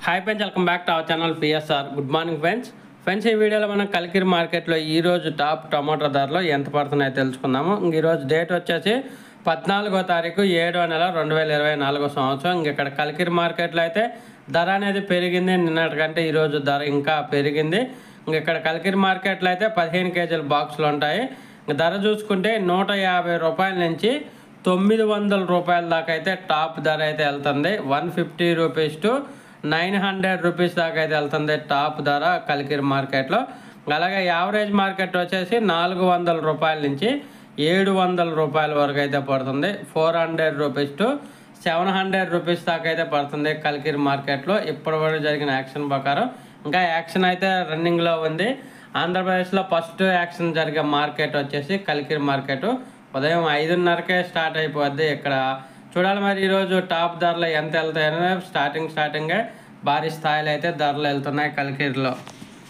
Hi friends, welcome back to our channel PSR. Good morning friends ఈ వీడియోలో మనం కలికిరి మార్కెట్లో ఈరోజు టాప్ టమాటో ధరలు ఎంత పడుతున్నాయో తెలుసుకుందాము. ఈరోజు డేట్ వచ్చేసి 14వ తారీఖు 7వ నెల 2024 సంవత్సరం. ఇక్కడ కలికిరి మార్కెట్లో అయితే ధర అనేది పెరిగింది. నిన్నటికంటే ఈరోజు ధర ఇంకా పెరిగింది. ఇక్కడ కలికిరి మార్కెట్లో అయితే 15 కేజీల బాక్సులు ఉంటాయి. ధర చూసుకుంటే 150 రూపాయల నుంచి 900 రూపాయల దాకా అయితే టాప్ ధర అయితే వెళ్తుంది. 150 రూపీస్ టు 900 రూపీస్ దాకా అయితే వెళ్తుంది టాప్ ధర కలికిరి మార్కెట్లో. అలాగే యావరేజ్ మార్కెట్ వచ్చేసి 400 రూపాయల నుంచి 700 రూపాయల వరకు అయితే పడుతుంది. 400 రూపీస్ టు 700 రూపీస్ దాకా అయితే పడుతుంది కలికిరి మార్కెట్లో. ఇప్పటివరకు జరిగిన యాక్షన్ ప్రకారం ఇంకా యాక్షన్ అయితే రన్నింగ్లో ఉంది. ఆంధ్రప్రదేశ్లో ఫస్ట్ యాక్షన్ జరిగే మార్కెట్ వచ్చేసి కలికిరి మార్కెట్ ఉదయం 5:30కే స్టార్ట్ అయిపోద్ది. ఇక్కడ చూడాలి మరి ఈరోజు టాప్ ధరలు ఎంత వెళ్తాయనే స్టార్టింగే భారీ స్థాయిలో అయితే ధరలు వెళ్తున్నాయి కలికిరిలో.